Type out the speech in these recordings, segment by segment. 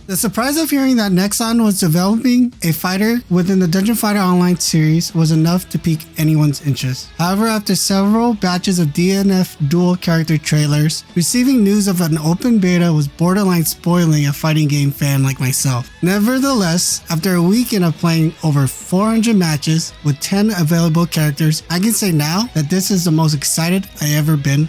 The surprise of hearing that Nexon was developing a fighter within the Dungeon Fighter Online series was enough to pique anyone's interest. However, after several batches of DNF Duel character trailers, receiving news of an open beta was borderline spoiling a fighting game fan like myself. Nevertheless, after a weekend of playing over 400 matches with 10 available characters, I can say now that this is the most excited I ever been.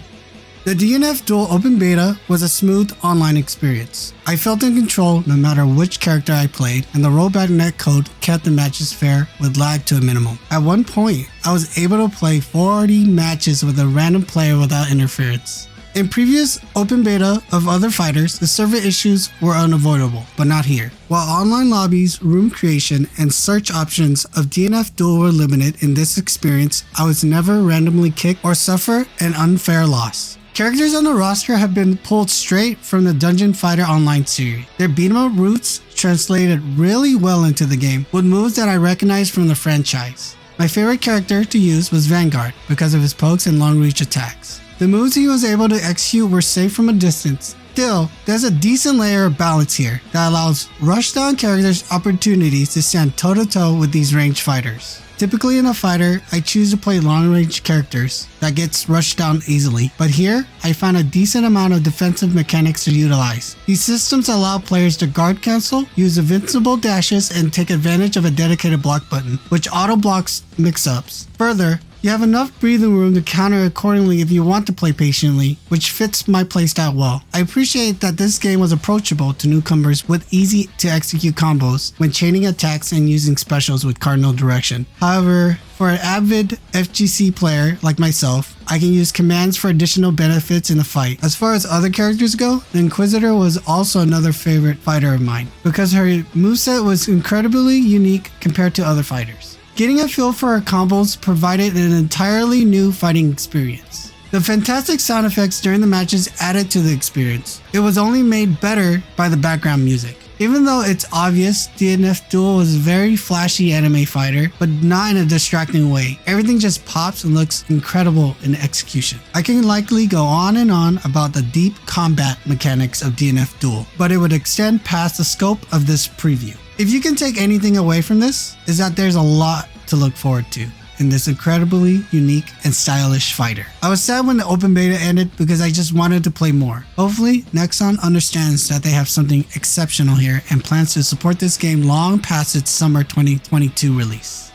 The DNF Duel Open Beta was a smooth online experience. I felt in control no matter which character I played, and the rollback netcode kept the matches fair with lag to a minimum. At one point, I was able to play 40 matches with a random player without interference. In previous open beta of other fighters, the server issues were unavoidable, but not here. While online lobbies, room creation, and search options of DNF Duel were limited in this experience, I was never randomly kicked or suffer an unfair loss. Characters on the roster have been pulled straight from the Dungeon Fighter Online series. Their beat-em-up roots translated really well into the game, with moves that I recognized from the franchise. My favorite character to use was Vanguard because of his pokes and long-reach attacks. The moves he was able to execute were safe from a distance. Still, there's a decent layer of balance here that allows rushdown characters opportunities to stand toe-to-toe with these ranged fighters. Typically in a fighter, I choose to play long-range characters that gets rushed down easily, but here, I found a decent amount of defensive mechanics to utilize. These systems allow players to guard cancel, use invincible dashes, and take advantage of a dedicated block button, which auto-blocks mix-ups. Further, you have enough breathing room to counter accordingly if you want to play patiently, which fits my playstyle well. I appreciate that this game was approachable to newcomers with easy to execute combos when chaining attacks and using specials with cardinal direction. However, for an avid FGC player like myself, I can use commands for additional benefits in the fight. As far as other characters go, the Inquisitor was also another favorite fighter of mine because her moveset was incredibly unique compared to other fighters. Getting a feel for her combos provided an entirely new fighting experience. The fantastic sound effects during the matches added to the experience. It was only made better by the background music. Even though it's obvious, DNF Duel was a very flashy anime fighter, but not in a distracting way. Everything just pops and looks incredible in execution. I can likely go on and on about the deep combat mechanics of DNF Duel, but it would extend past the scope of this preview. If you can take anything away from this, is that there's a lot to look forward to in this incredibly unique and stylish fighter. I was sad when the open beta ended because I just wanted to play more. Hopefully, Nexon understands that they have something exceptional here and plans to support this game long past its summer 2022 release.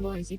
Boys,